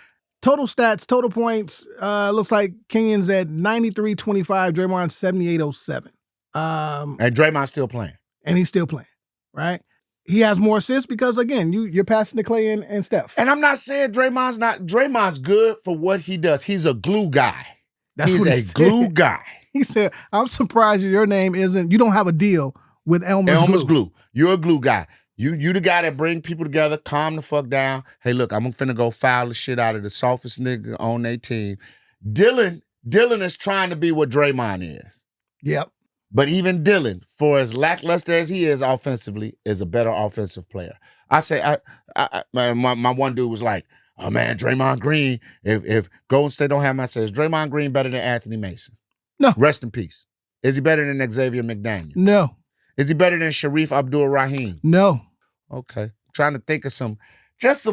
Total stats, total points, looks like Kenyon's at 93-25, Draymond's 78-07. And Draymond's still playing. And he's still playing, right? He has more assists because, again, you're passing to Klay and Steph. And I'm not saying Draymond's good for what he does. He's a glue guy. He's a glue guy. He said, I'm surprised your name isn't, you don't have a deal with Elmer's glue. You're a glue guy. You the guy that bring people together, calm the fuck down. Hey, look, I'm finna go foul the shit out of the softest nigga on their team. Dylan is trying to be what Draymond is. Yep. But even Dylan, for as lackluster as he is offensively, is a better offensive player. I say, my one dude was like, oh man, Draymond Green, if Golden State don't have him, I say, is Draymond Green better than Anthony Mason? No. Rest in peace. Is he better than Xavier McDaniel? No. Is he better than Sharif Abdul-Rahim? No. Okay. Trying to think of some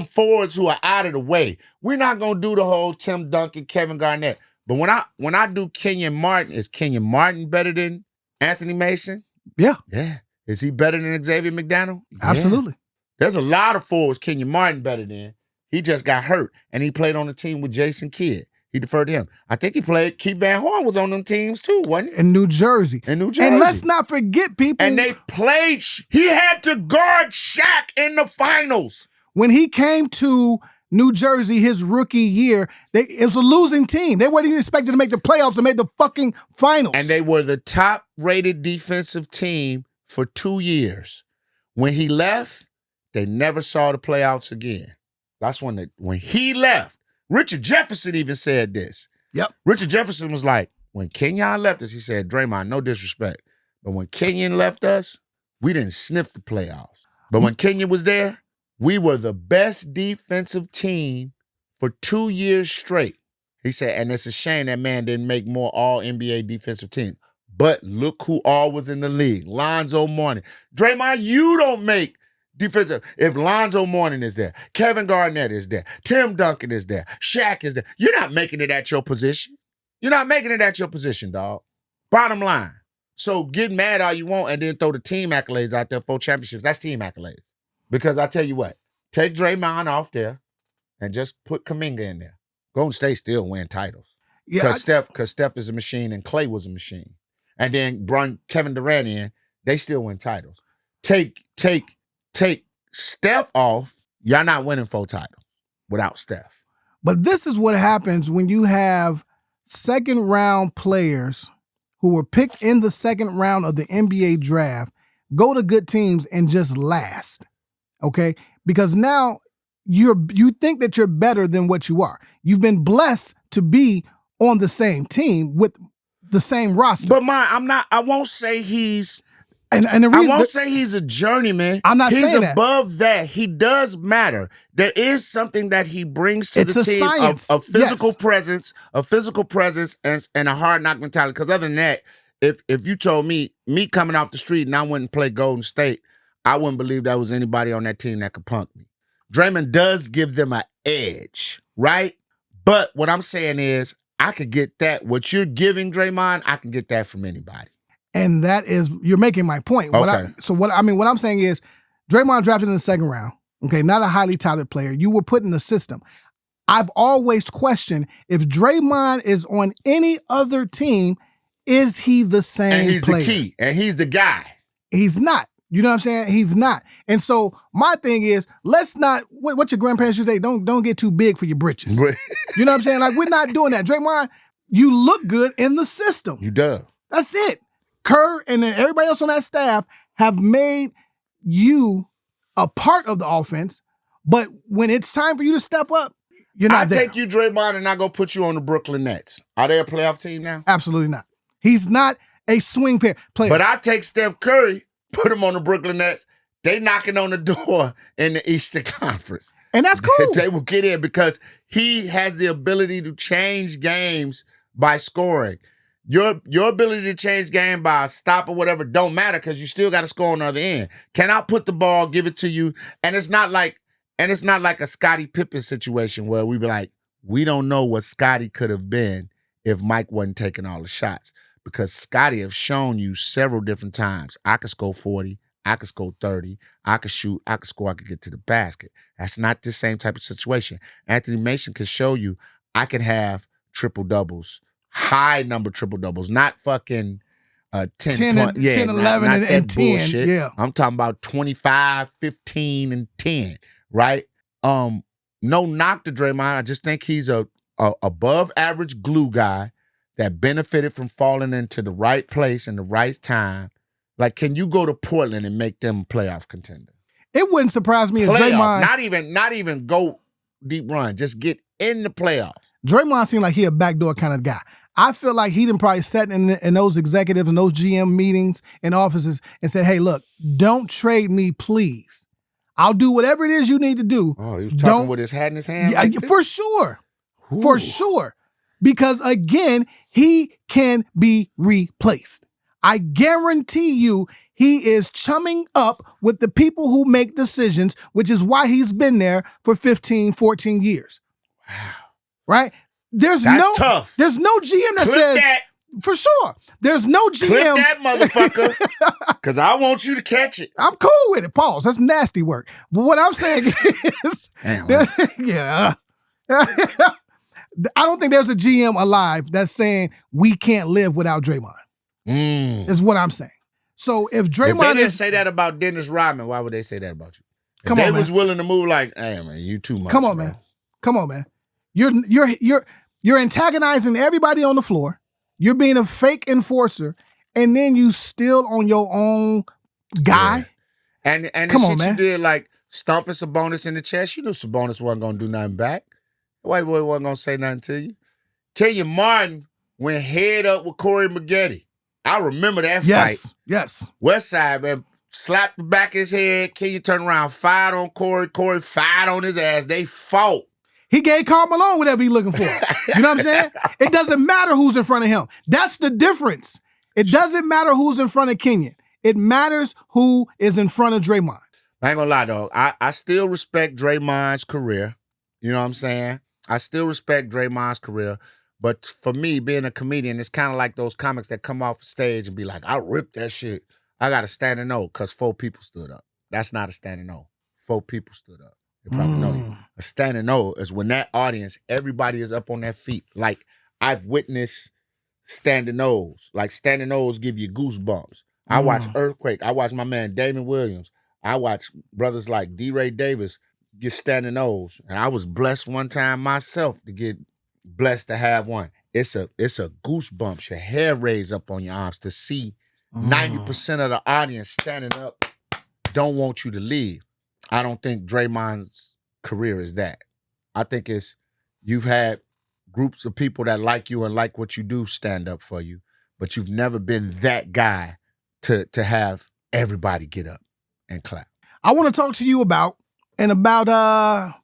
forwards who are out of the way. We're not going to do the whole Tim Duncan, Kevin Garnett. But when I do Kenyon Martin, is Kenyon Martin better than Anthony Mason? Yeah. Yeah. Is he better than Xavier McDaniel? Yeah. Absolutely. There's a lot of forwards Kenyon Martin better than. He just got hurt, and he played on the team with Jason Kidd. He deferred to him. I think he played. Keith Van Horn was on them teams too, wasn't he? In New Jersey. And let's not forget, people. And they played. He had to guard Shaq in the finals. When he came to New Jersey his rookie year, it was a losing team. They weren't even expected to make the playoffs and made the fucking finals. And they were the top-rated defensive team for 2 years. When he left, they never saw the playoffs again. That's when he left. Richard Jefferson even said this. Yep. Richard Jefferson was like, when Kenyon left us, he said, Draymond, no disrespect, but when Kenyon left us, we didn't sniff the playoffs. But when Kenyon was there, we were the best defensive team for 2 years straight. He said, and it's a shame that man didn't make more all-NBA defensive teams. But look who all was in the league. Lonzo Mourning. Draymond, you don't make defensive. If Lonzo Mourning is there, Kevin Garnett is there, Tim Duncan is there, Shaq is there, you're not making it at your position. You're not making it at your position, dog. Bottom line. So get mad all you want and then throw the team accolades out there for championships. That's team accolades. Because I tell you what, take Draymond off there and just put Kuminga in there. Golden State still win titles. Yeah, Because Steph is a machine and Klay was a machine. And then bring Kevin Durant in, they still win titles. Take Steph off, y'all not winning 4 titles without Steph. But this is what happens when you have second-round players who were picked in the second round of the NBA draft, go to good teams and just last, okay? Because now you think that you're better than what you are. You've been blessed to be on the same team with the same roster. But I won't say he's. And the I reason won't say he's a journeyman. I'm not he's saying that. above that. He does matter. There is something that he brings to It's the a team science. of physical Yes. presence, and a hard knock mentality. Because other than that, if you told me coming off the street and I went and played Golden State, I wouldn't believe there was anybody on that team that could punk me. Draymond does give them an edge, right? But what I'm saying is, I could get that. What you're giving Draymond, I can get that from anybody. And that is, you're making my point. Okay. What I'm saying is, Draymond drafted in the second round. Okay, not a highly touted player. You were put in the system. I've always questioned if Draymond is on any other team, is he the same And he's player? the key. And he's the guy. He's not. You know what I'm saying? He's not. And so my thing is, let's not, what your grandparents used to say, don't get too big for your britches. You know what I'm saying? Like, we're not doing that. Draymond, you look good in the system. You do. That's it. Kerr and then everybody else on that staff have made you a part of the offense, but when it's time for you to step up, you're not there. I take you, Draymond, and I go put you on the Brooklyn Nets. Are they a playoff team now? Absolutely not. He's not a swing player. But I take Steph Curry, put him on the Brooklyn Nets. They knocking on the door in the Eastern Conference. And that's cool. They will get in because he has the ability to change games by scoring. Your ability to change game by a stop or whatever don't matter because you still got to score on the other end. Can I put the ball, give it to you? And it's not like a Scottie Pippen situation where we be like, we don't know what Scottie could have been if Mike wasn't taking all the shots. Because Scottie have shown you several different times, I could score 40, I could score 30, I could shoot, I could score, I could get to the basket. That's not the same type of situation. Anthony Mason can show you I can have triple-doubles, high number triple-doubles, not fucking 10, 11, not and that 10. bullshit. Yeah. I'm talking about 25, 15, and 10, right? No knock to Draymond. I just think he's a above average glue guy that benefited from falling into the right place in the right time. Like, can you go to Portland and make them a playoff contender? It wouldn't surprise me if Draymond... Not even go deep run. Just get in the playoffs. Draymond seemed like he a backdoor kind of guy. I feel like he done probably sat in those executives and those GM meetings and offices and said, hey, look, don't trade me, please. I'll do whatever it is you need to do. Oh, he was talking with his hat in his hand? Yeah, like for sure. Ooh. For sure. Because, again, he can be replaced. I guarantee you he is chumming up with the people who make decisions, which is why he's been there for 15, 14 years. Wow. Right? That's tough. There's no GM that Clip says, that. For sure. There's no GM. Clip that motherfucker, because I want you to catch it. I'm cool with it. Pause. That's nasty work. But what I'm saying is, yeah. I don't think there's a GM alive that's saying we can't live without Draymond. Is what I'm saying. So if Draymond if they didn't say that about Dennis Rodman, why would they say that about you? If they was willing to move like, hey man, you too much. Come on, man. Come on, man. You're antagonizing everybody on the floor. You're being a fake enforcer, and then you still on your own guy. Yeah. And come the on, shit man. You did like stomping Sabonis in the chest. You knew Sabonis wasn't gonna do nothing back. White boy wasn't gonna say nothing to you. Kenyon Martin went head up with Corey Maggette. I remember that fight. Yes. Westside, man, slapped the back of his head. Kenyon turned around, fired on Corey. Corey fired on his ass. They fought. He gave Karl Malone whatever he's looking for. You know what I'm saying? It doesn't matter who's in front of him. That's the difference. It doesn't matter who's in front of Kenyon. It matters who is in front of Draymond. I ain't gonna lie, dog. I still respect Draymond's career. You know what I'm saying? I still respect Draymond's career. But for me, being a comedian, it's kind of like those comics that come off the stage and be like, I ripped that shit. I got a standing O because 4 people stood up. That's not a standing O. 4 people stood up. You probably know you. A standing O is when that audience, everybody is up on their feet. Like, I've witnessed standing O's. Like, standing O's give you goosebumps. I watch Earthquake. I watch my man Damon Williams. I watch brothers like D. Ray Davis get standing O's. And I was blessed one time myself to get blessed to have one. It's a goosebumps. Your hair raised up on your arms to see 90% of the audience standing up, don't want you to leave. I don't think Draymond's career is that. I think it's you've had groups of people that like you and like what you do stand up for you. but you've never been that guy to have everybody get up and clap. I want to talk to you about, in about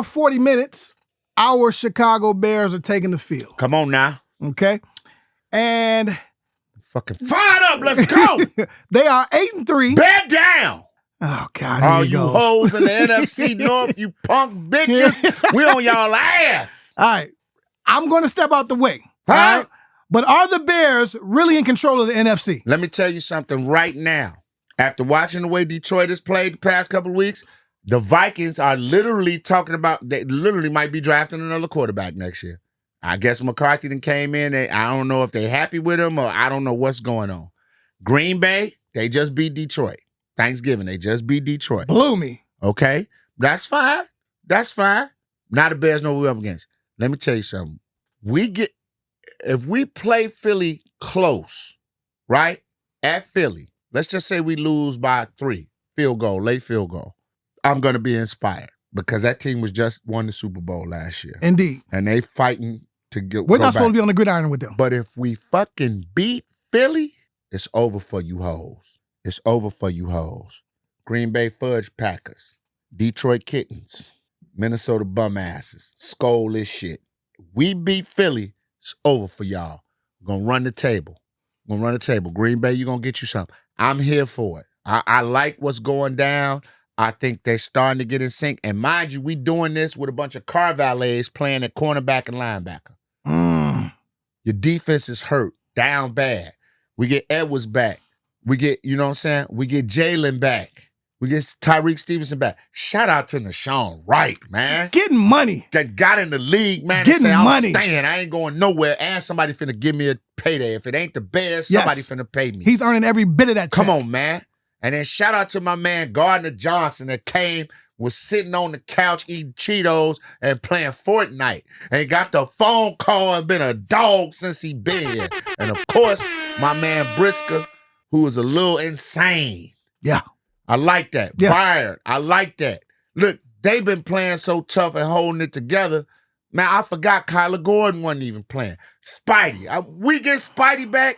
40 minutes, our Chicago Bears are taking the field. Come on now. Okay? And fucking fired up. Let's go. They are 8-3. Bear down. Oh, God. All you hoes in the NFC North, you punk bitches, we on y'all ass. All right. I'm going to step out the way. Huh? All right? But are the Bears really in control of the NFC? Let me tell you something right now. After watching the way Detroit has played the past couple of weeks, the Vikings are literally talking about, they literally might be drafting another quarterback next year. I guess McCarthy then came in. I don't know if they're happy with him or I don't know what's going on. Green Bay, they just beat Detroit. Thanksgiving, they just beat Detroit. Blew me. Okay, that's fine. That's fine. Now the Bears know who we're up against. Let me tell you something. If we play Philly close, right, at Philly, let's just say we lose by 3, field goal, late field goal, I'm going to be inspired because that team was just won the Super Bowl last year. Indeed. And they fighting to get We're not supposed to be on the gridiron with them. But if we fucking beat Philly, it's over for you hoes. It's over for you hoes. Green Bay Fudge Packers, Detroit Kittens, Minnesota Bum Asses, Skull this shit. We beat Philly, it's over for y'all. We're going to run the table. We're going to run the table. Green Bay, you're going to get you something. I'm here for it. I like what's going down. I think they're starting to get in sync. And mind you, we doing this with a bunch of car valets playing at cornerback and linebacker. Your defense is hurt, down bad. We get Edwards back. We get, you know what I'm saying? We get Jalen back. We get Tyreek Stevenson back. Shout out to Nashawn Wright, man. Getting money. That got in the league, man. Getting and say, money. I'm staying. I ain't going nowhere. And somebody finna give me a payday. If it ain't the Bears, somebody finna pay me. He's earning every bit of that check. Come on, man. And then shout out to my man Gardner Johnson that came, was sitting on the couch eating Cheetos and playing Fortnite. And got the phone call and been a dog since he been here. And of course, my man Brisker, who is a little insane. Yeah. I like that. Yeah. Fired. I like that. Look, they've been playing so tough and holding it together. Man, I forgot Kyler Gordon wasn't even playing. Spidey. We get Spidey back,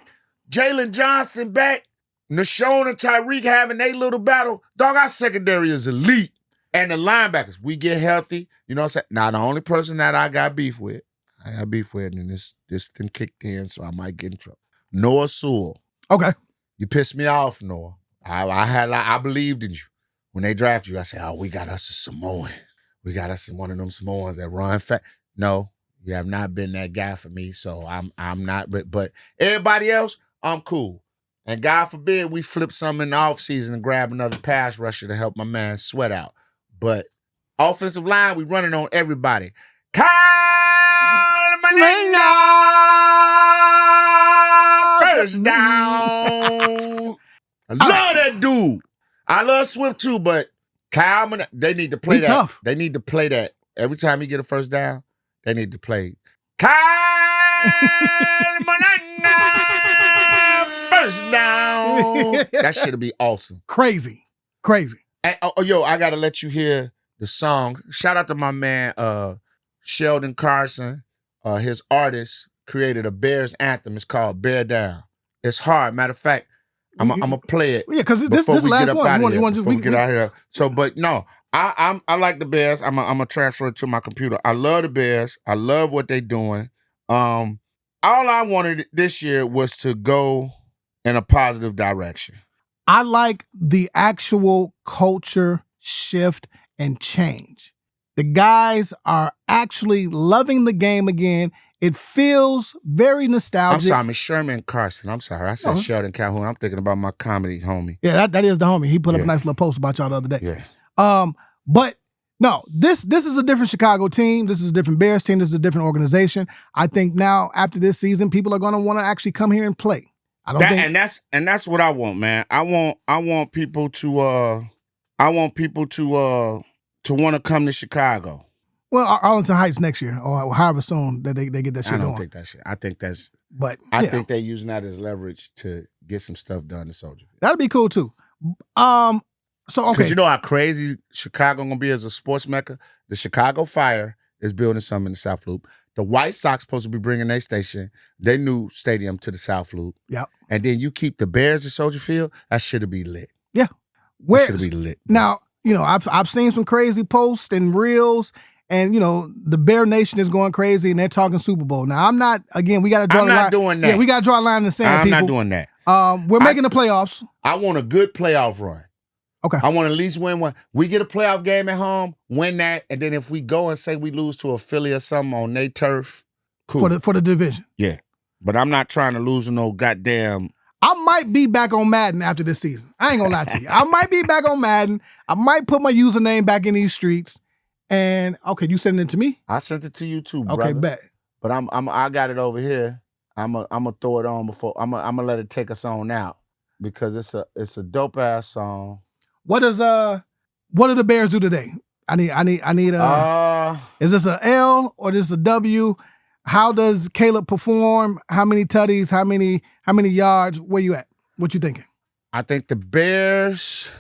Jalen Johnson back, Nashawn and Tyreek having their little battle. Dog, our secondary is elite. And the linebackers, we get healthy. You know what I'm saying? Now, the only person that I got beef with, and this thing kicked in, so I might get in trouble. Noah Sewell. Okay. You pissed me off, Noah. I believed in you. When they draft you, I said, oh, we got us a Samoan. We got us one of them Samoans that run fast. No, you have not been that guy for me, so I'm not. But everybody else, I'm cool. And God forbid we flip something in the offseason and grab another pass rusher to help my man Sweat out. But offensive line, we running on everybody. Kyle Manina! First down. I love that dude. I love Swift too, but Kyle, they need to play that. Tough. They need to play that. Every time he get a first down, they need to play Kyle Manana, first down. That should be awesome. Crazy. And, yo, I gotta let you hear the song. Shout out to my man Sheldon Carson. His artist created a Bears anthem. It's called Bear Down. It's hard. Matter of fact, I'm gonna play it. Yeah, because this last one. You want to get out of here. So, but no, I like the Bears. I'm gonna transfer it to my computer. I love the Bears. I love what they're doing. All I wanted this year was to go in a positive direction. I like the actual culture shift and change. The guys are actually loving the game again. It feels very nostalgic. I'm sorry, Miss Sherman Carson. I'm sorry. I said Sheldon Calhoun. I'm thinking about my comedy homie. Yeah, that is the homie. He put up a nice little post about y'all the other day. Yeah. But no, this is a different Chicago team. This is a different Bears team. This is a different organization. I think now after this season, people are going to want to actually come here and play. I don't think, and that's what I want, man. I want people to want to come to Chicago. Well, Arlington Heights next year, or however soon that they get that shit going. I don't think that shit. I think that's. But I think they're using that as leverage to get some stuff done in Soldier Field. That'd be cool too. So okay, because you know how crazy Chicago gonna be as a sports mecca. The Chicago Fire is building something in the South Loop. The White Sox supposed to be bringing their new stadium to the South Loop. Yep. And then you keep the Bears at Soldier Field. That should be lit. Yeah. That should be lit. Now, I've seen some crazy posts and reels, and the Bear Nation is going crazy, and they're talking Super Bowl. Now, I'm not. Again, we got to draw. I'm not doing that. Yeah, we got to draw a line in the sand. I'm not doing that. We're making the playoffs. I want a good playoff run. Okay. I want to at least win one. We get a playoff game at home, win that, and then if we go and say we lose to a Philly or something on their turf, cool. For the division. Yeah. But I'm not trying to lose to no goddamn. I might be back on Madden after this season. I ain't gonna lie to you. I might be back on Madden. I might put my username back in these streets. And okay, you sending it to me? I sent it to you too, brother. Okay, bet. But I got it over here. I'm gonna throw it on before I'm gonna let it take us on out because it's a dope ass song. What do the Bears do today? I need is this a L or this a W? How does Caleb perform? How many tutties? How many yards? Where you at? What you thinking? I think the Bears,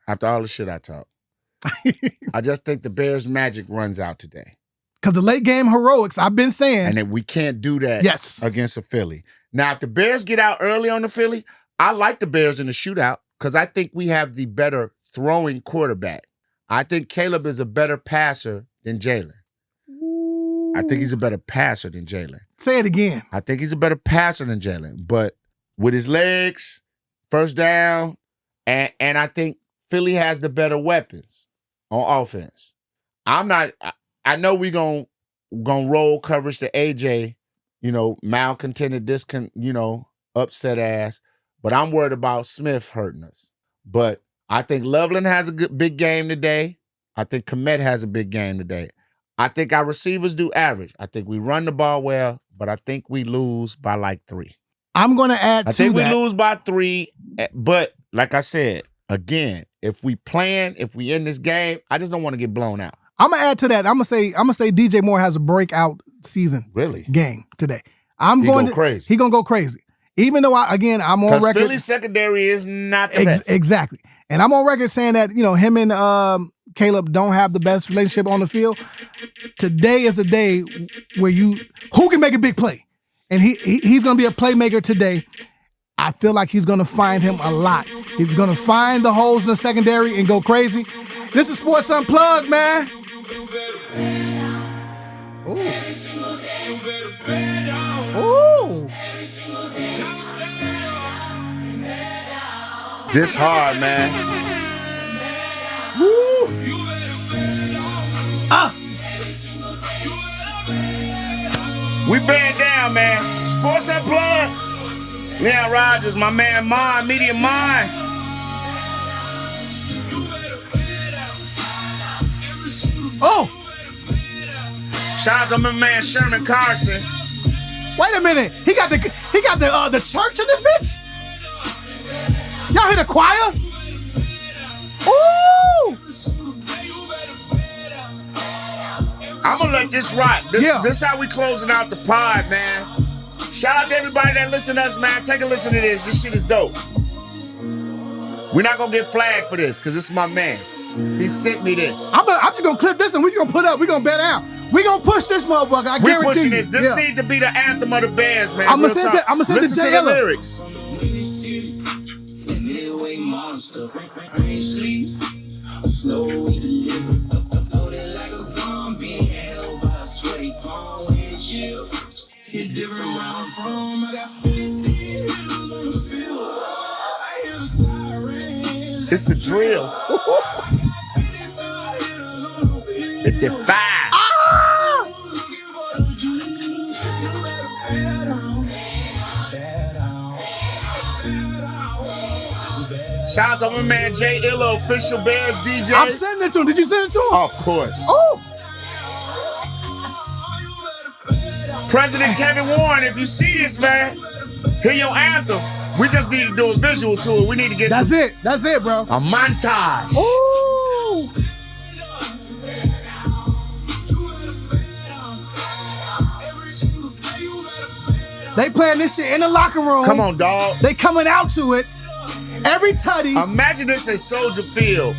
after all the shit I talk, I just think the Bears' magic runs out today. Because the late game heroics, I've been saying. And then we can't do that against a Philly. Now, if the Bears get out early on the Philly, I like the Bears in the shootout because I think we have the better throwing quarterback. I think Caleb is a better passer than Jalen. I think he's a better passer than Jalen. Say it again. I think he's a better passer than Jalen. But with his legs, first down, and I think Philly has the better weapons on offense. I know we gonna roll coverage to AJ, malcontented, upset ass. But I'm worried about Smith hurting us. But I think Loveland has a big game today. I think Komet has a big game today. I think our receivers do average. I think we run the ball well, but I think we lose by like 3. I'm going to add to that. I think we lose by 3, but like I said, again, if we in this game, I just don't want to get blown out. I'm going to add to that. I'm going to say DJ Moore has a breakout season game today. He going to go crazy. Even though I'm on record. Because Philly's secondary is not the best. Exactly. And I'm on record saying that, him and Caleb don't have the best relationship on the field. Today is a day where who can make a big play? And he's going to be a playmaker today. I feel like he's going to find him a lot. He's going to find the holes in the secondary and go crazy. This is Sports Unplugged, man. Ooh. Ooh. This hard, man. Woo. We band down, man. Sports Unplugged. Leon Rogers, my man, Media Mind. Oh! Shout out to my man Sherman Carson. Wait a minute. He got the church in this bitch? Y'all hear the choir? Ooh! I'm gonna let this rock. This how we closing out the pod, man. Shout out to everybody that listen to us, man. Take a listen to this. This shit is dope. We're not gonna get flagged for this, because this is my man. He sent me this. I'm just gonna clip this and we're gonna put up. We're gonna bet out. We're gonna push this motherfucker. I guarantee pushing you. This need to be the anthem of the Bears, man. I'm gonna send it to Listen to the lyrics. It's a drill. It's the 5. Shout out to my man Jay Illo, official Bears DJ. I'm sending it to him. Did you send it to him? Of course. Oh. President Kevin Warren, if you see this, man, hear your anthem. We just need to do a visual to it. We need to get That's it, bro. A montage. Ooh. They playing this shit in the locker room. Come on, dog. They coming out to it. Every tutty. Imagine this at Soldier Field.